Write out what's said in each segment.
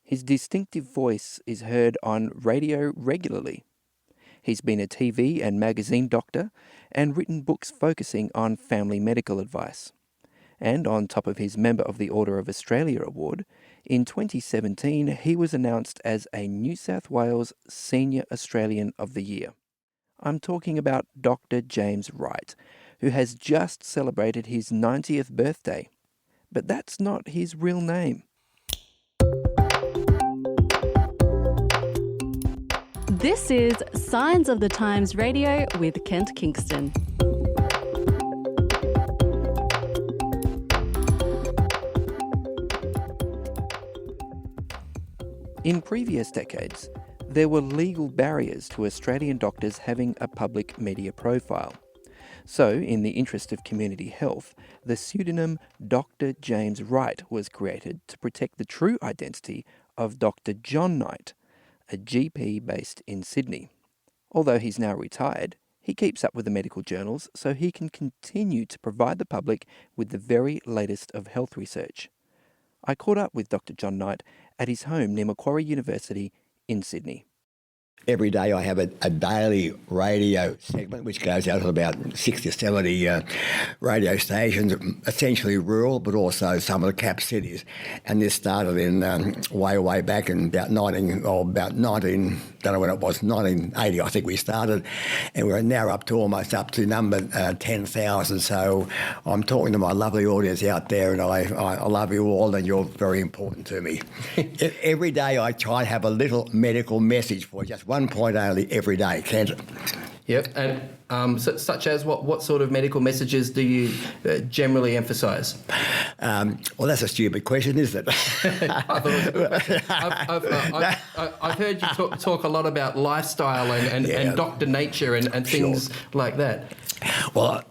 His distinctive voice is heard on radio regularly. He's been a TV and magazine doctor and written books focusing on family medical advice. And on top of his Member of the Order of Australia award, in 2017 he was announced as a New South Wales Senior Australian of the Year. I'm talking about Dr James Wright, who has just celebrated his 90th birthday. But that's not his real name. This is Signs of the Times Radio with Kent Kingston. In previous decades, there were legal barriers to Australian doctors having a public media profile. So, in the interest of community health, the pseudonym Dr James Wright was created to protect the true identity of Dr John Knight, a GP based in Sydney. Although he's now retired, he keeps up with the medical journals so he can continue to provide the public with the very latest of health research. I caught up with Dr John Knight at his home near Macquarie University in Sydney. Every day I have a daily radio segment which goes out to about 60 or 70 radio stations, essentially rural, but also some of the cap cities. And this started in way back in about 1980, I think we started. And we're now almost up to number 10,000. So I'm talking to my lovely audience out there, and I love you all, and you're very important to me. Every day I try to have a little medical message for just one point only every day, Kent. Yep, and such as what sort of medical messages do you generally emphasise? Well, that's a stupid question, isn't it? I've heard you talk a lot about lifestyle and Dr Nature and things like that. Well,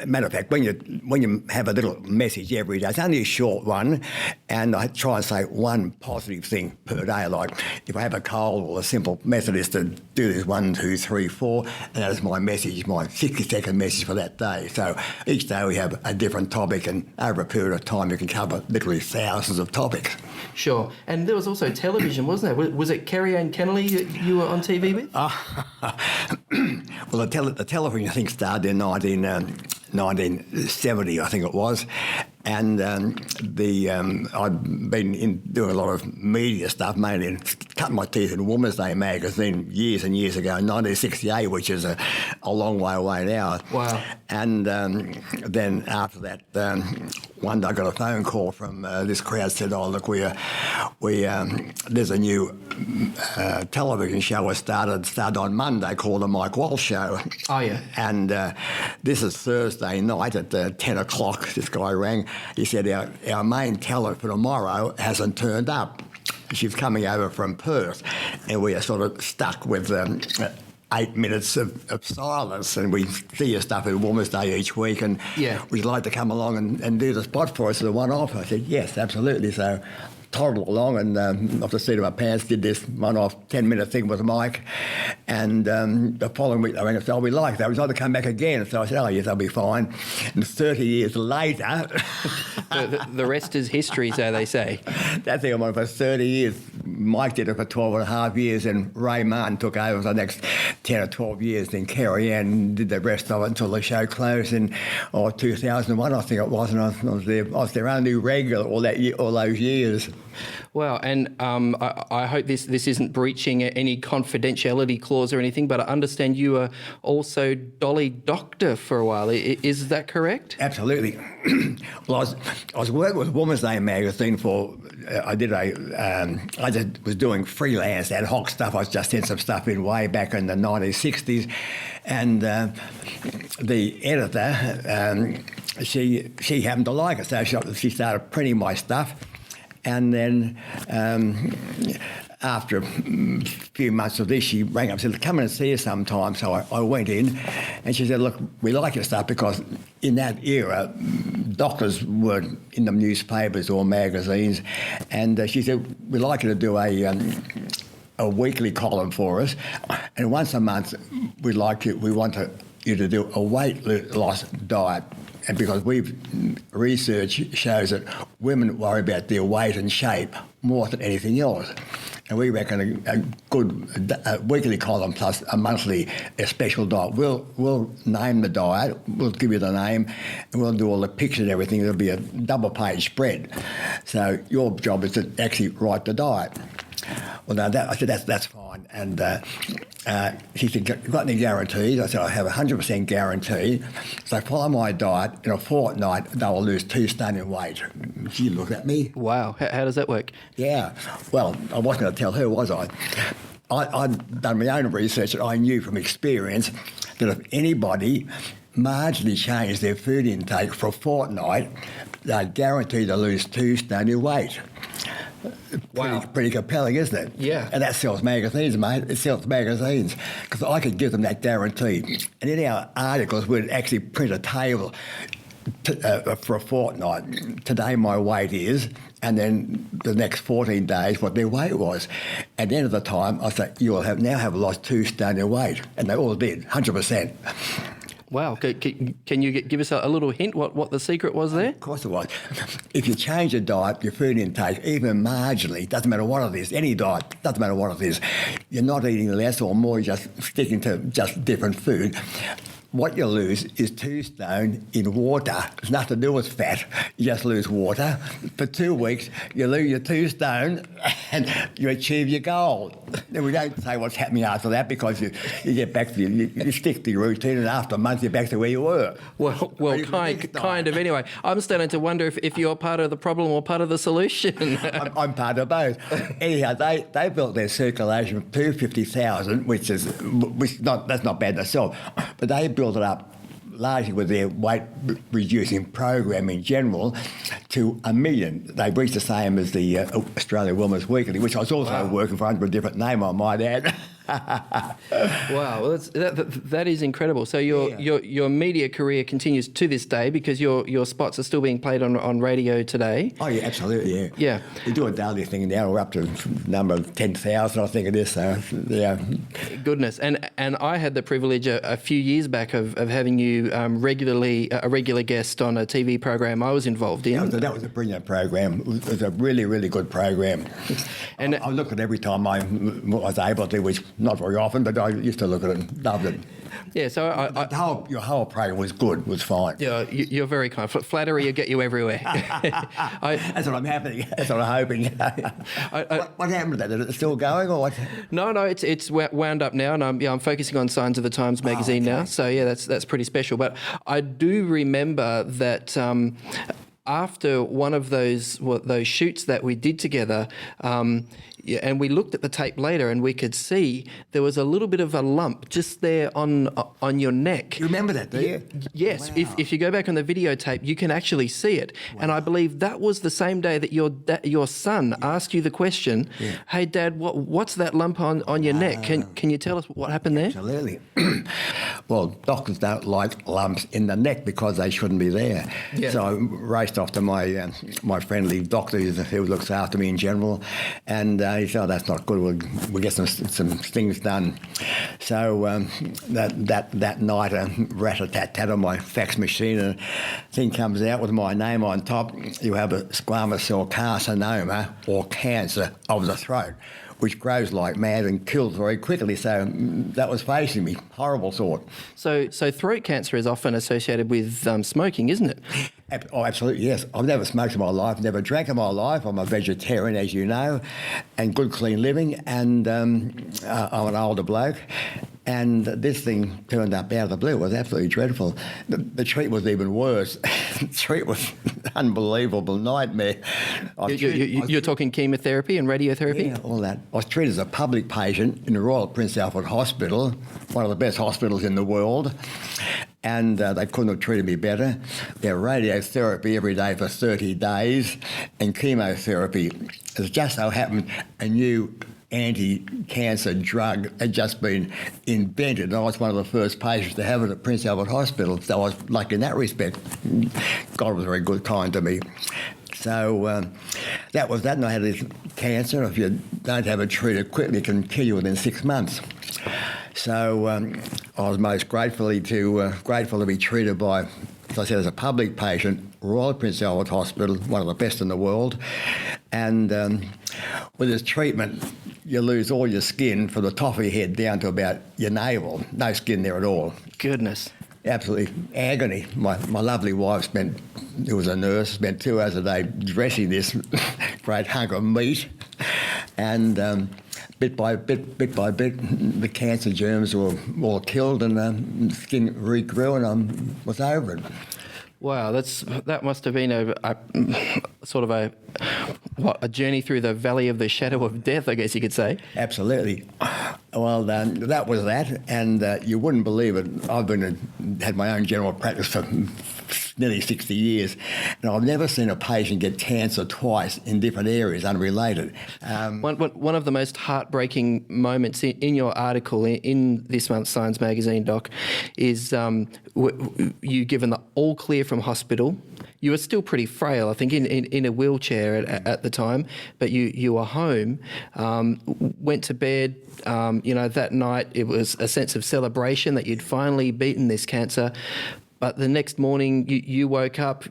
matter of fact, when you have a little message every day, it's only a short one, and I try and say one positive thing per day. Like if I have a cold, well, a simple method is to do this 1, 2, 3, 4, and that is my message, my 60-second message for that day. So each day we have a different topic, and over a period of time you can cover literally thousands of topics. Sure, and there was also television, wasn't there? Was it Kerry Ann Kennelly you were on TV with? Well, the television, I think, started in 1970, I think it was. And I'd been doing a lot of media stuff, mainly in cutting my teeth in Woman's Day magazine years and years ago, in 1968, which is a long way away now. Wow. And then after that, one day I got a phone call from this crowd, said, "Oh, look, there's a new television show that started on Monday called The Mike Walsh Show." Oh, yeah. And this is Thursday night at 10 o'clock. This guy rang. He said, our main talent for tomorrow hasn't turned up. She's coming over from Perth, and we are sort of stuck with 8 minutes of silence, and we see your stuff at Women's Day each week, and would you like to come along and do the spot for us as a one-off? I said, yes, absolutely. So toddled along, and off the seat of my pants did this one-off 10-minute thing with Mike, and the following week they rang and said, "Oh, we like that. We'd like to come back again." So I said, "Oh, yes, that'll be fine." And 30 years later... the rest is history, so they say. That thing I'm on for 30 years. Mike did it for 12 and a half years, and Ray Martin took over for the next 10 or 12 years. Then Kerry Ann did the rest of it until the show closed in 2001, I think it was, and I was their only regular all those years. Wow, and I hope this isn't breaching any confidentiality clause or anything, but I understand you were also Dolly Doctor for a while. Is that correct? Absolutely. Well, I was working with Woman's Day magazine for. I just was doing freelance ad hoc stuff. I was just sent some stuff in way back in the 1960s, and the editor she happened to like it, so she started printing my stuff. And then after a few months of this, she rang up and said, "Come in and see us sometime." So I went in, and she said, "Look, we like your stuff because in that era, doctors weren't in the newspapers or magazines." And she said, "We'd like you to do a weekly column for us, and once a month, we want you to do a weight loss diet." And because research shows that women worry about their weight and shape more than anything else. And we reckon a good weekly column plus a monthly special diet. We'll name the diet, we'll give you the name, and we'll do all the pictures and everything. It'll be a double-page spread. So your job is to actually write the diet. Well, no, I said, that's fine. And he said, got any guarantees? I said, I have a 100% guarantee. So follow my diet. In a fortnight, they will lose 2 stone in weight. She looked at me. Wow. How does that work? Yeah. Well, I wasn't going to tell her, was I? I'd done my own research, and I knew from experience that if anybody marginally changed their food intake for a fortnight, they'd guarantee to lose 2 stone in weight. Wow. Pretty compelling, isn't it? Yeah. And that sells magazines, mate. It sells magazines. Because I could give them that guarantee. And in our articles, we'd actually print a table for a fortnight. Today my weight is, and then the next 14 days what their weight was. At the end of the time, I say, you will now have lost 2 stone in weight. And they all did, 100%. Wow. Can you give us a little hint what the secret was there? Of course it was. If you change your diet, your food intake, even marginally, doesn't matter what it is, any diet, doesn't matter what it is, you're not eating less or more, you're just sticking to just different food. What you lose is 2 stone in water. It's nothing to do with fat. You just lose water. For 2 weeks, you lose your 2 stone and you achieve your goal. And we don't say what's happening after that because you get back to you stick to your routine, and after a month you're back to where you were. Well, kind of. Anyway, I'm starting to wonder if you're part of the problem or part of the solution. I'm part of both. Anyhow, they built their circulation from 250,000, that's not bad in itself, but they built it up largely with their weight reducing program in general to 1 million. They reached the same as the Australian Women's Weekly, which I was also working for under a different name, I might add. Wow, well, that is incredible. So your media career continues to this day because your spots are still being played on radio today. Oh yeah, absolutely, yeah. Yeah. We do a daily thing now. We're up to a number of 10,000, I think it is. So yeah. Goodness, and I had the privilege a few years back of having you regularly a regular guest on a TV program I was involved in. That was a brilliant program. It was a really, really good program. And I look at it every time I was able to, which not very often, but I used to look at it and loved it. Yeah, so your whole program was good, was fine. Yeah, you're very kind. Flattery will get you everywhere. That's what I'm happening. That's what I'm hoping. What happened to that? Is it still going or what? No, it's wound up now, and I'm focusing on Signs of the Times magazine now. So yeah, that's pretty special. But I do remember that. After one of those shoots that we did together, and we looked at the tape later, and we could see there was a little bit of a lump just there on your neck. You remember that, do you? Yes. Wow. If you go back on the videotape, you can actually see it. Wow. And I believe that was the same day that your son asked you the question, "Hey, Dad, what's that lump on your neck? Can you tell us what happened there?" Absolutely. Well, doctors don't like lumps in the neck because they shouldn't be there. Yeah. So I raced off to my friendly doctor who looks after me in general, and he said, "Oh, that's not good. We'll get some things done." So that night, a rat-a-tat-tat on my fax machine, and a thing comes out with my name on top. You have a squamous cell carcinoma or cancer of the throat, which grows like mad and kills very quickly. So that was facing me. Horrible thought. So throat cancer is often associated with smoking, isn't it? Oh, absolutely, yes. I've never smoked in my life, never drank in my life. I'm a vegetarian, as you know, and good, clean living, and I'm an older bloke. And this thing turned up out of the blue. It was absolutely dreadful. The treat was even worse. The treat was an unbelievable nightmare. You're talking chemotherapy and radiotherapy? Yeah, all that. I was treated as a public patient in the Royal Prince Alfred Hospital, one of the best hospitals in the world. And they couldn't have treated me better. Their radiotherapy every day for 30 days and chemotherapy. It just so happened a new anti-cancer drug had just been invented, and I was one of the first patients to have it at Prince Albert Hospital, so I was lucky in that respect. God was very good, kind to me. So that was that, and I had this cancer. If you don't have it treated quickly, it can kill you within 6 months. So I was most grateful to be treated by as I said, as a public patient, Royal Prince Albert Hospital, one of the best in the world. And with this treatment, you lose all your skin from the top of your head down to about your navel. No skin there at all. Goodness. Absolutely agony. My lovely wife who was a nurse, spent 2 hours a day dressing this great hunk of meat. And bit by bit, the cancer germs were all killed and the skin regrew and I was over it. Wow, that must have been a sort of a journey through the valley of the shadow of death, I guess you could say. Absolutely. Well, that was that, and you wouldn't believe it. I've had my own general practice for nearly 60 years, and I've never seen a patient get cancer twice in different areas, unrelated. One of the most heartbreaking moments in your article in this month's Science magazine, Doc, is you given the all clear from hospital. You were still pretty frail, I think, in a wheelchair at the time, but you were home, went to bed. That night it was a sense of celebration that you'd finally beaten this cancer. But the next morning you woke up,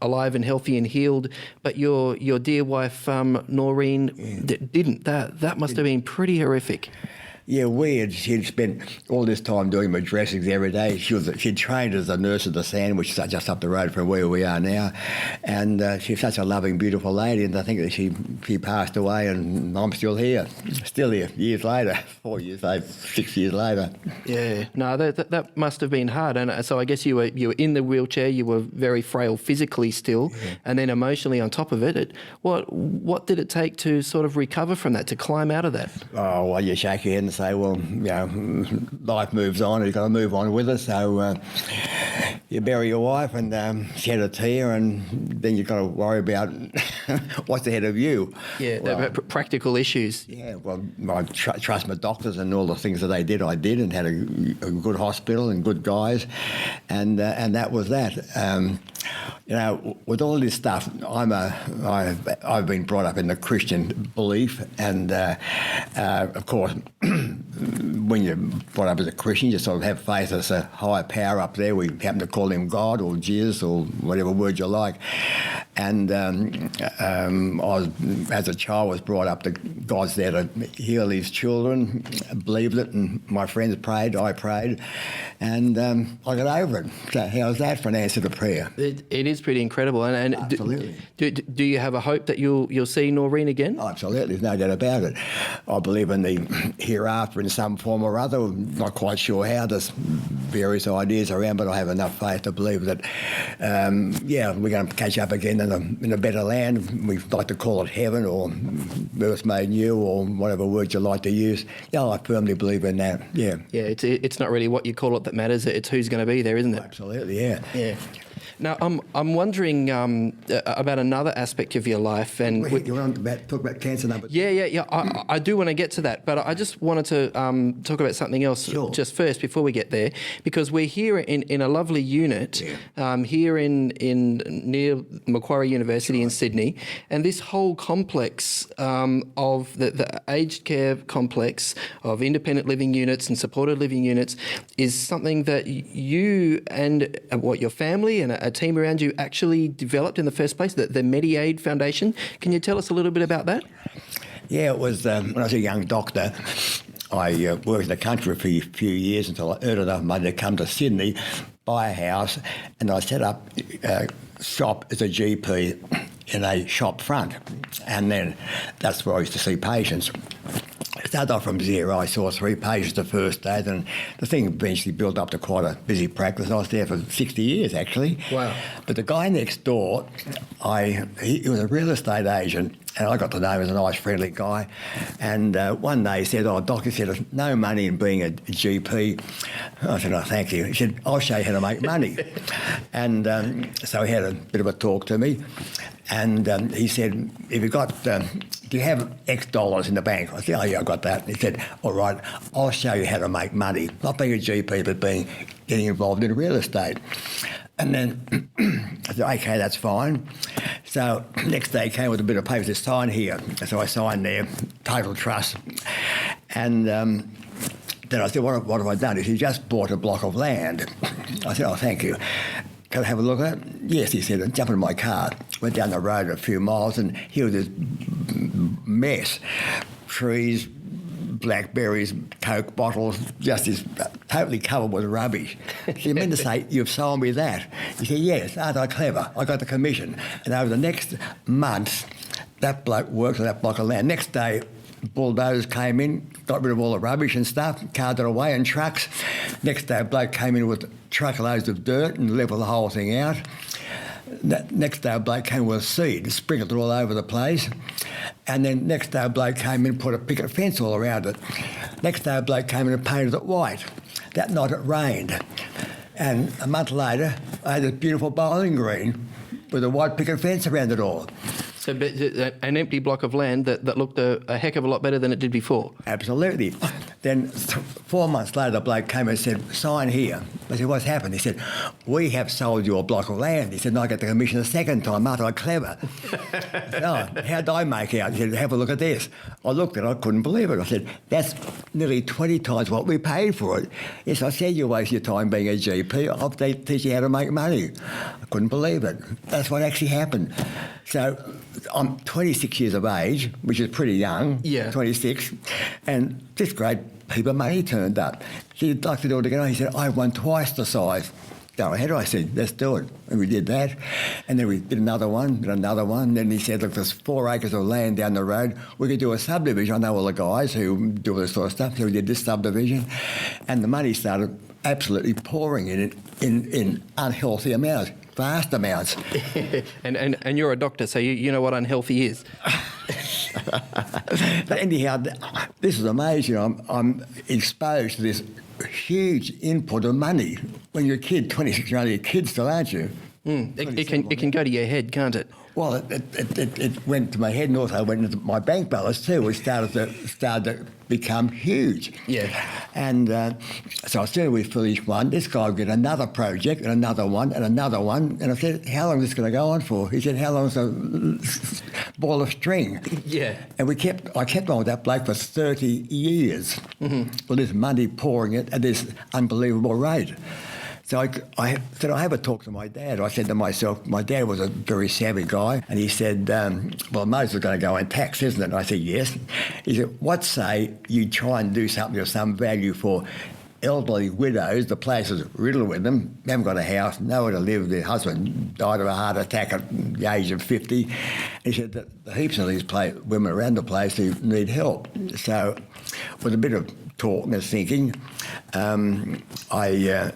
alive and healthy and healed, but your dear wife, Noreen, didn't. That must have been pretty horrific. Yeah, weird. She'd spent all this time doing my dressings every day. She'd trained as a nurse at the Sandwich, just up the road from where we are now. And she's such a loving, beautiful lady. And I think that she passed away and I'm still here years later, 4 years later, 6 years later. Yeah, no, that must have been hard. And so I guess you were in the wheelchair, you were very frail physically still, and then emotionally on top of it. What did it take to sort of recover from that, to climb out of that? Oh, well, you shake your head and say, well, life moves on. You've got to move on with it. So you bury your wife and shed a tear, and then you've got to worry about what's ahead of you. Yeah, well, practical issues. Yeah, well, I trust my doctors and all the things that they did. I did, and had a good hospital and good guys, and that was that. With all this stuff, I've been brought up in the Christian belief, and of course, when you're brought up as a Christian, you sort of have faith as a higher power up there. We happen to call him God or Jesus or whatever word you like. And I was, as a child, was brought up that God's there to heal his children. I believed it, and my friends prayed, I prayed, and I got over it. So how's that for an answer to prayer? It is pretty incredible. And absolutely. Do you have a hope that you'll see Noreen again? Oh, absolutely, there's no doubt about it. I believe in the hereafter in some form or other. I'm not quite sure how. There's various ideas around, but I have enough faith to believe that, we're going to catch up again in a better land. We like to call it heaven or earth made new or whatever word you like to use. Yeah, I firmly believe in that. Yeah. Yeah, it's not really what you call it that matters. It's who's going to be there, isn't it? Absolutely, yeah. Yeah. Now, I'm wondering about another aspect of your life. And you want to talk about cancer number 2? Yeah. I do want to get to that, but I just wanted to talk about something else just first before we get there, because we're here in a lovely unit here in near Macquarie University in Sydney, and this whole complex of the aged care complex of independent living units and supported living units is something that you and your family and a team around you actually developed in the first place, the Mediaid Foundation. Can you tell us a little bit about that? Yeah, it was when I was a young doctor. I worked in the country for a few years until I earned enough money to come to Sydney, buy a house, and I set up a shop as a GP in a shop front. And then that's where I used to see patients. I started off from zero. I saw 3 patients the first day, and the thing eventually built up to quite a busy practice. I was there for 60 years, actually. Wow. But the guy next door, he was a real estate agent, and I got to know him as a nice, friendly guy. And one day he said, Doc, he said, there's no money in being a GP. I said, thank you. He said, I'll show you how to make money. And so he had a bit of a talk to me. And he said, "If you got, do you have X dollars in the bank?" I said, "Oh yeah, I got that." He said, "All right, I'll show you how to make money. Not being a GP, but getting involved in real estate." And then I said, "Okay, that's fine." So next day he came with a bit of paper to sign here. So I signed there, total trust. And then I said, what have I done? He said, "You just bought a block of land." I said, "Oh, thank you. can I have a look at it? Yes, he said, and jump in my car. Went down the road a few miles, and here was this mess. Trees, blackberries, Coke bottles, just this totally covered with rubbish. So you mean to say, you've sold me that? He said, yes, aren't I clever? I got the commission. And over the next month, that bloke worked on that block of land. Next day, bulldozers came in, got rid of all the rubbish and stuff, carted it away in trucks. Next day, a bloke came in with truckloads of dirt and leveled the whole thing out. Next day, a bloke came with seed, sprinkled it all over the place. And then next day, a bloke came in and put a picket fence all around it. Next day, a bloke came in and painted it white. That night, it rained. And a month later, I had this beautiful bowling green with a white picket fence around it all. So an empty block of land that looked a heck of a lot better than it did before. Absolutely. Then 4 months later, the bloke came and said, sign here. I said, what's happened? He said, we have sold you a block of land. He said, and I get the commission a second time. Aren't I clever? I said, oh, how did I make out? He said, have a look at this. I looked at it, I couldn't believe it. I said, that's nearly 20 times what we paid for it. Yes, I said, you waste your time being a GP. I'll teach you how to make money. I couldn't believe it. That's what actually happened. So I'm 26 years of age, which is pretty young, 26, and this great heap of money turned up. He'd like to do it again. He said, I won twice the size. Go ahead, I said, let's do it. And we did that. And then we did another one. Then he said, look, there's 4 acres of land down the road. We could do a subdivision. I know all the guys who do all this sort of stuff. So we did this subdivision. And the money started absolutely pouring in unhealthy amounts. Vast amounts. and you're a doctor, so you know what unhealthy is. But anyhow, this is amazing. I'm exposed to this huge input of money. When you're a kid, 26, you're only a kid still, aren't you? It can go to your head, can't it? Well, it went to my head and also went into my bank balance too, which started to become huge. Yeah. And so as soon as we finished one, this guy would get another project and another one and another one. And I said, how long is this going to go on for? He said, how long is a ball of string? Yeah. And I kept on with that bloke for 30 years. Mm-hmm. With this money pouring it at this unbelievable rate. So I said, I have a talk to my dad. I said to myself, my dad was a very savvy guy, and he said, well, most are going to go in tax, isn't it? And I said, yes. He said, what say you try and do something of some value for elderly widows, the place is riddled with them, they haven't got a house, nowhere to live, their husband died of a heart attack at the age of 50. He said that heaps of these women around the place who need help. So with a bit of talk and thinking, I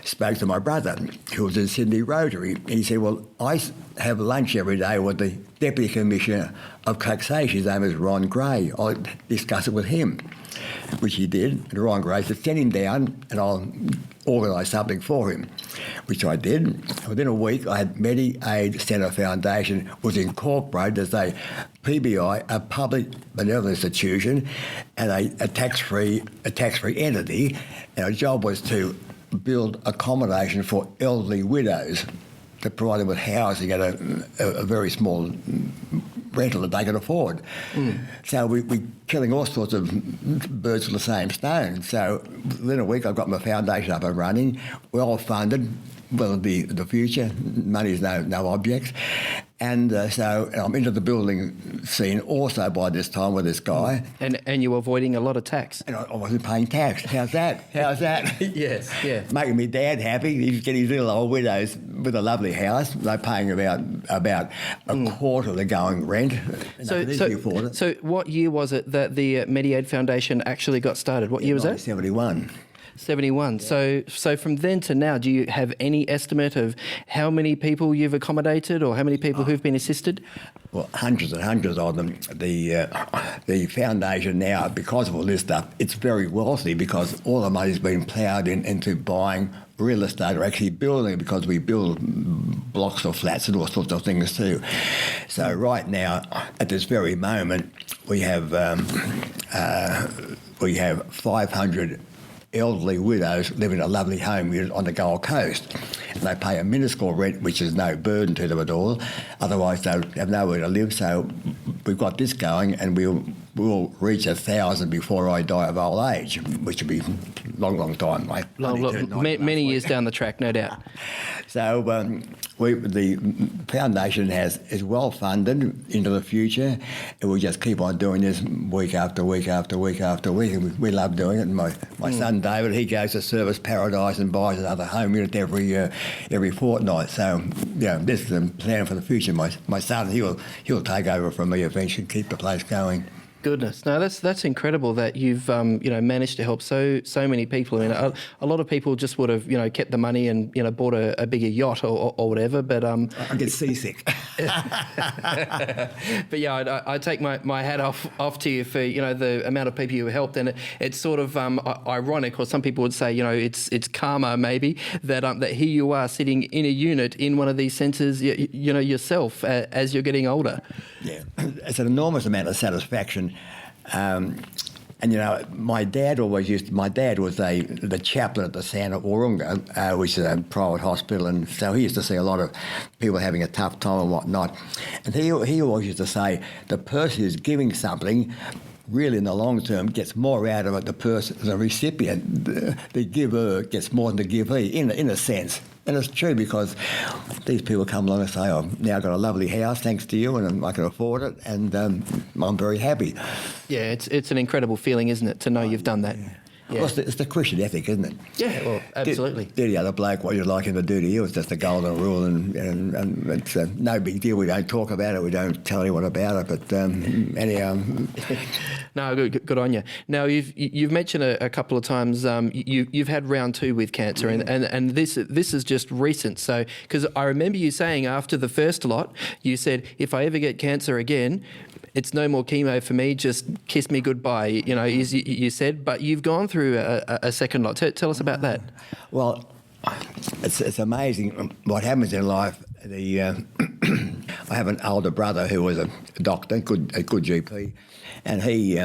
spoke to my brother, who was in Sydney Rotary. He said, well, I have lunch every day with the Deputy Commissioner of Taxation. His name is Ron Gray. I'll discuss it with him, which he did. And Ron Gray said, send him down and I'll organise something for him, which I did. Within a week, I had Medi-Aid Centre Foundation was incorporated as a PBI, a public benevolent institution, and a tax-free entity. And our job was to build accommodation for elderly widows to provide them with housing at a very small rental that they could afford. So we're killing all sorts of birds with the same stone. So within a week, I've got my foundation up and running, well funded. Well, the future, money is no object. And so I'm into the building scene also by this time with this guy. And you were avoiding a lot of tax. And I wasn't paying tax. How's that? Yes, yeah. Making me dad happy. He's getting his little old widows with a lovely house. They're paying about a quarter of the going rent. So what year was it that the Medi-Aid Foundation actually got started? What year was that? 71. 71. Yeah. So from then to now, do you have any estimate of how many people you've accommodated or how many people who've been assisted? Well, hundreds and hundreds of them. The foundation now, because of all this stuff, it's very wealthy because all the money's been ploughed into buying real estate or actually building, because we build blocks of flats and all sorts of things too. So right now, at this very moment, we have 500 elderly widows live in a lovely home unit on the Gold Coast. And they pay a minuscule rent, which is no burden to them at all. Otherwise, they have nowhere to live. So we've got this going, and we'll we'll reach 1,000 before I die of old age, which would be a long, long time, mate. Many years down the track, no doubt. So the foundation is well funded into the future, and we just keep on doing this week after week after week after week, and we love doing it. And my son David, he goes to Service Paradise and buys another home unit every fortnight. So this is the plan for the future. My son, he'll take over from me eventually, keep the place going. Goodness, no, that's incredible that you've managed to help so many people. I mean, a lot of people just would have kept the money and bought a bigger yacht or whatever. But I get seasick. But yeah, I take my hat off to you for the amount of people you helped, and it's sort of ironic, or some people would say it's karma maybe that here you are sitting in a unit in one of these centres yourself as you're getting older. Yeah, it's an enormous amount of satisfaction. And my dad was the chaplain at the Santa Warunga, which is a private hospital, and so he used to see a lot of people having a tough time and whatnot. And he always used to say, the person who's giving something really in the long term gets more out of it. The recipient, the giver, gets more than the givee, in a sense. And it's true, because these people come along and say, I've now got a lovely house thanks to you, and I can afford it, and I'm very happy. Yeah, it's an incredible feeling, isn't it, to know you've done that. Yeah. Yeah. Well, it's the Christian ethic, isn't it? Yeah, well, absolutely. Do the other bloke what you'd like him to do to you. It's just the golden rule, and it's no big deal. We don't talk about it. We don't tell anyone about it. But anyhow. No, good on you. Now, you've mentioned a couple of times you've had round 2 with cancer, and this is just recent. So, because I remember you saying after the first lot, you said, if I ever get cancer again, it's no more chemo for me, just kiss me goodbye, you said. But you've gone through a second lot. Tell us about that. Well, it's amazing what happens in life. I have an older brother who was a doctor, a good GP, and he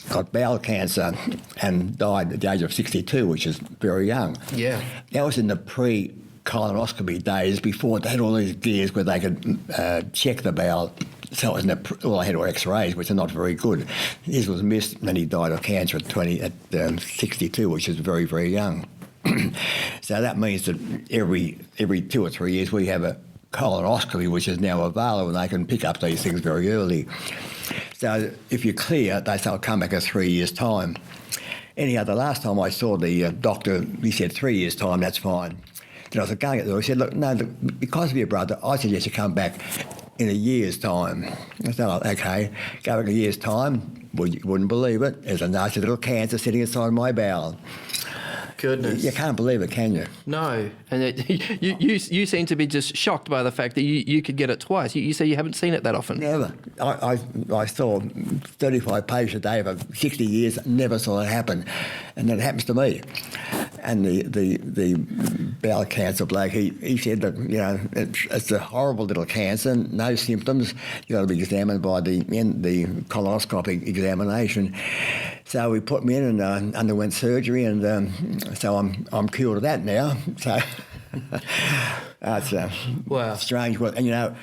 got bowel cancer and died at the age of 62, which is very young. Yeah. That was in the colonoscopy days, before they had all these gears where they could check the bowel. So it was all I had were X-rays, which are not very good. His was missed, and he died of cancer at 62, which is very, very young. So that means that every 2 or 3 years we have a colonoscopy, which is now available, and they can pick up these things very early. So if you're clear, they say, I'll come back in 3 years' time. Anyhow, the last time I saw the doctor, he said 3 years' time, that's fine. Then I was going at there, he said, look, because of your brother, I suggest you come back in a year's time. I said, oh, okay, go back in a year's time. Well, you wouldn't believe it. There's a nasty little cancer sitting inside my bowel. Goodness. You can't believe it, can you? No. And you seem to be just shocked by the fact that you could get it twice. You say you haven't seen it that often. Never. I saw 35 patients a day for 60 years, never saw it happen. And then it happens to me. And the bowel cancer bloke, he said that, it's a horrible little cancer, no symptoms. You've got to be examined by the colonoscopic examination. So we put me in and underwent surgery, and so I'm cured of that now. So that's wow. Strange. And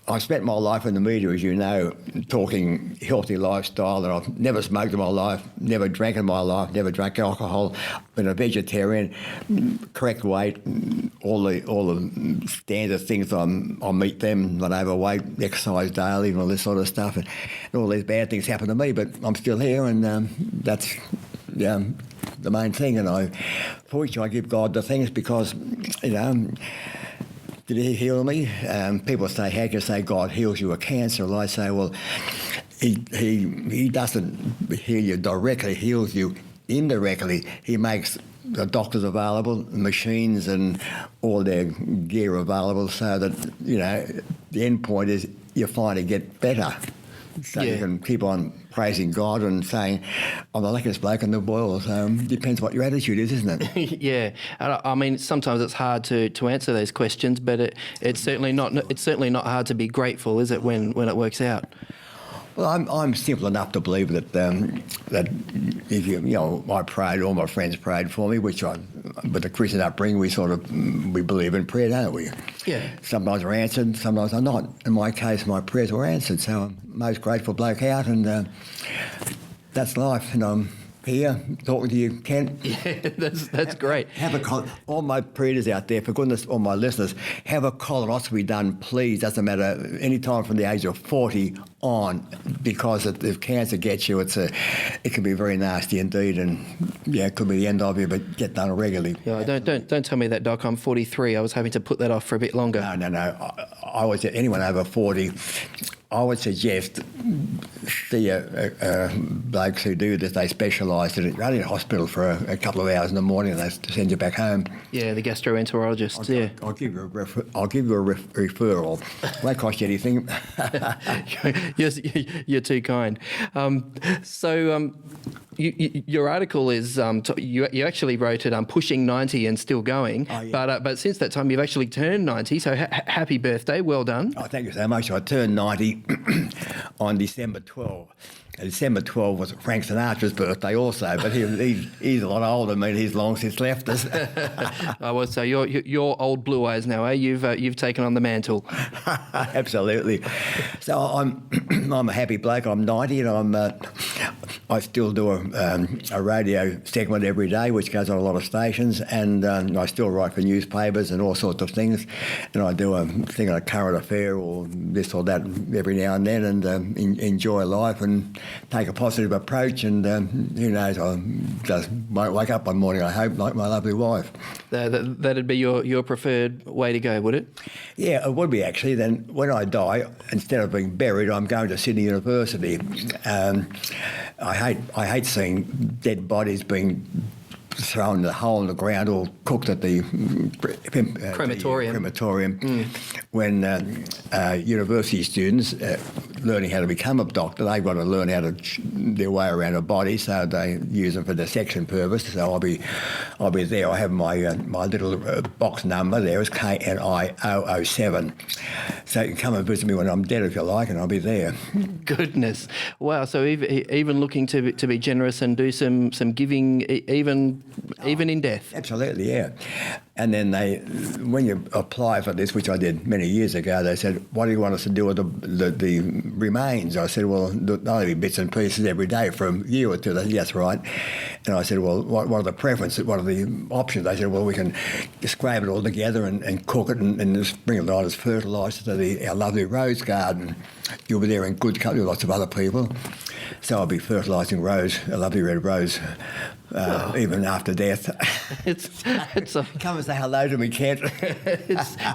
I've spent my life in the media, as you know, talking healthy lifestyle, and I've never smoked in my life, never drank in my life, never drank alcohol, been a vegetarian, correct weight, all the standard things. I meet them, not overweight, exercise daily, and all this sort of stuff, and all these bad things happen to me, but I'm still here, and that's the main thing. And fortunately, I give God the thanks, because, did he heal me? People say, how can you say God heals you of cancer? Well, I say, well, he doesn't heal you directly, he heals you indirectly. He makes the doctors available, machines and all their gear available, so that, the end point is you finally get better. So you can keep on praising God and saying, I'm the luckiest bloke in the world. Depends what your attitude is, isn't it? Yeah. I mean, sometimes it's hard to answer those questions, but it's certainly not hard to be grateful, is it, when it works out? Well, I'm simple enough to believe that if I prayed, all my friends prayed for me, which I with the Christian upbringing, we believe in prayer, don't we? Yeah. Sometimes they're answered, sometimes they're not. In my case, my prayers were answered, so I'm most grateful bloke out, and that's life, and I'm here talking to you, Ken. Yeah, that's great. All my predators out there, for goodness, all my listeners, have a colonoscopy done, please. Doesn't matter, any time from the age of 40 on, because if cancer gets you, it can be very nasty indeed, and yeah, it could be the end of you, but get done regularly. Yeah, don't tell me that, Doc. I'm 43. I was having to put that off for a bit longer. No. I would say anyone over 40, I would suggest see blokes who do this. They specialise in it. Run in a hospital for a couple of hours in the morning, and they send you back home. Yeah, the gastroenterologist. I'll give you a referral. Won't cost you anything. You're too kind. Your article is you actually wrote it pushing 90 and still going. Oh, yeah. But since that time you've actually turned 90. So happy birthday, well done. Oh, thank you so much. I turned 90 on December 12. December 12 was Frank Sinatra's birthday also, but he's a lot older than me. He's long since left us. Well, so you're old blue eyes now, eh? You've taken on the mantle. Absolutely. So I'm a happy bloke. I'm 90, and I still do a radio segment every day, which goes on a lot of stations, and I still write for newspapers and all sorts of things, and I do a thing on a current affair or this or that every now and then, and enjoy life and take a positive approach, and who knows, I just won't wake up one morning, I hope, like my lovely wife. That'd be your preferred way to go, would it? Yeah, it would be actually. Then when I die, instead of being buried, I'm going to Sydney University. I hate seeing dead bodies being thrown in the hole in the ground or cooked at the crematorium. When university students learning how to become a doctor, they've got to learn how to their way around a body, so they use them for dissection purpose. So I'll be there. I have my little box number there is KNI007. So you can come and visit me when I'm dead if you like, and I'll be there. Goodness, wow! So even looking to be generous and do some giving, even in death. Absolutely, yeah. And then when you apply for this, which I did many years ago, they said, "What do you want us to do with the remains?" I said, "Well, only bits and pieces every day for a year or two." They said, "Yes, right." And I said, "Well, what are the preferences? What are the options?" They said, "Well, we can scrape it all together and cook it and just bring it on as fertiliser to our lovely rose garden. You'll be there in good company with lots of other people." So I'll be fertilising a lovely red rose, even after death. Come and say hello to me, Kent.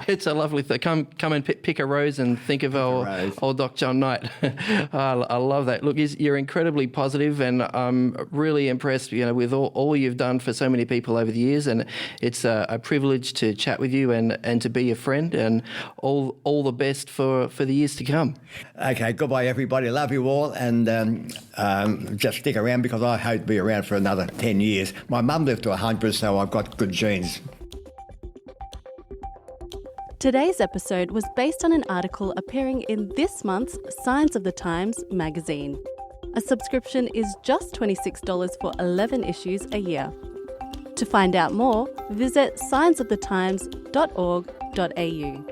it's a lovely thing. Come and pick a rose and think of old Dr. John Knight. I love that. Look, you're incredibly positive, and I'm really impressed, with all you've done for so many people over the years, and it's a privilege to chat with you and to be a friend, and all the best for the years to come. Okay, goodbye everybody. Love you all, and just stick around, because I hope to be around for another 10 years. My mum lived to 100, so I've got good genes. Today's episode was based on an article appearing in this month's Signs of the Times magazine. A subscription is just $26 for 11 issues a year. To find out more, visit signsofthetimes.org.au.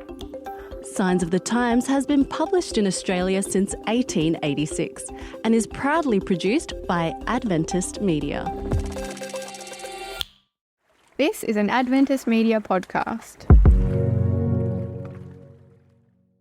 Signs of the Times has been published in Australia since 1886 and is proudly produced by Adventist Media. This is an Adventist Media podcast.